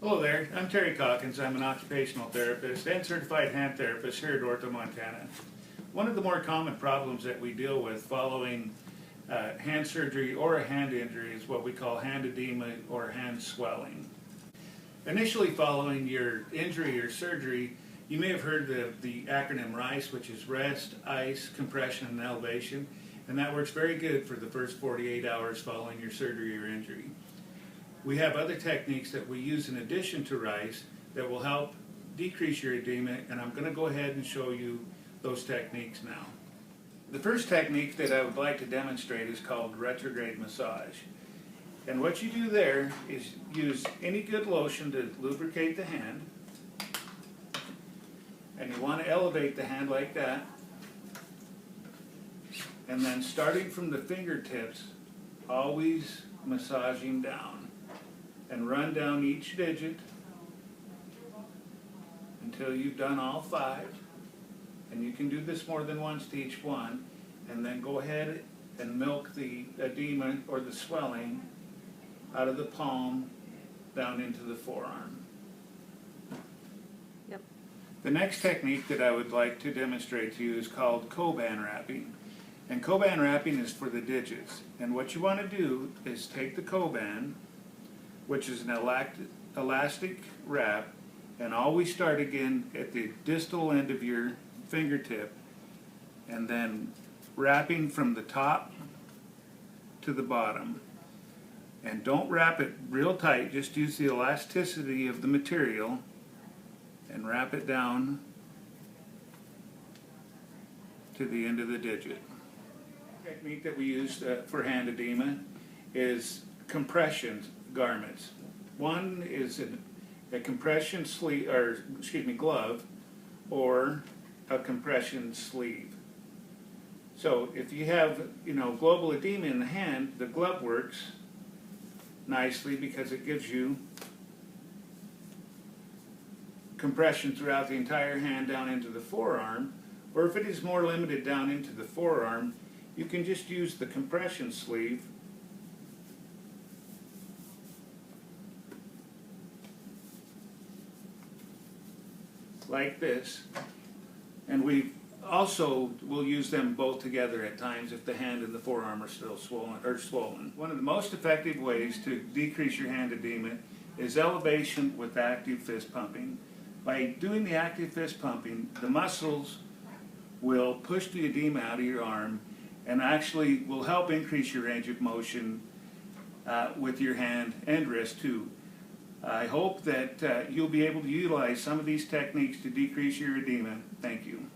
Hello there, I'm Terry Calkins. I'm an occupational therapist and certified hand therapist here at Ortho, Montana. One of the more common problems that we deal with following hand surgery or a hand injury is what we call hand edema or hand swelling. Initially following your injury or surgery, you may have heard the acronym RICE, which is rest, ice, compression, and elevation, and that works very good for the first 48 hours following your surgery or injury. We have other techniques that we use in addition to RICE that will help decrease your edema, and I'm going to go ahead and show you those techniques now. The first technique that I would like to demonstrate is called Retrograde Massage. And what you do there is use any good lotion to lubricate the hand, and you want to elevate the hand like that, and then starting from the fingertips, always massaging down. And run down each digit until you've done all 5. And you can do this more than once to each one. And then go ahead and milk the edema or the swelling out of the palm down into the forearm. Yep. The next technique that I would like to demonstrate to you is called Koban Wrapping. And Koban Wrapping is for the digits. And what you want to do is take the Koban, which is an elastic wrap, and always start again at the distal end of your fingertip, and then wrapping from the top to the bottom. And don't wrap it real tight, just use the elasticity of the material and wrap it down to the end of the digit. The technique that we use for hand edema is compression garments. One is a compression sleeve, glove, or a compression sleeve. So if you have, global edema in the hand, the glove works nicely because it gives you compression throughout the entire hand down into the forearm. Or if it is more limited down into the forearm, you can just use the compression sleeve like this, and we also will use them both together at times if the hand and the forearm are still swollen. One of the most effective ways to decrease your hand edema is elevation with active fist pumping. By doing the active fist pumping, the muscles will push the edema out of your arm and actually will help increase your range of motion with your hand and wrist too. I hope that you'll be able to utilize some of these techniques to decrease your edema. Thank you.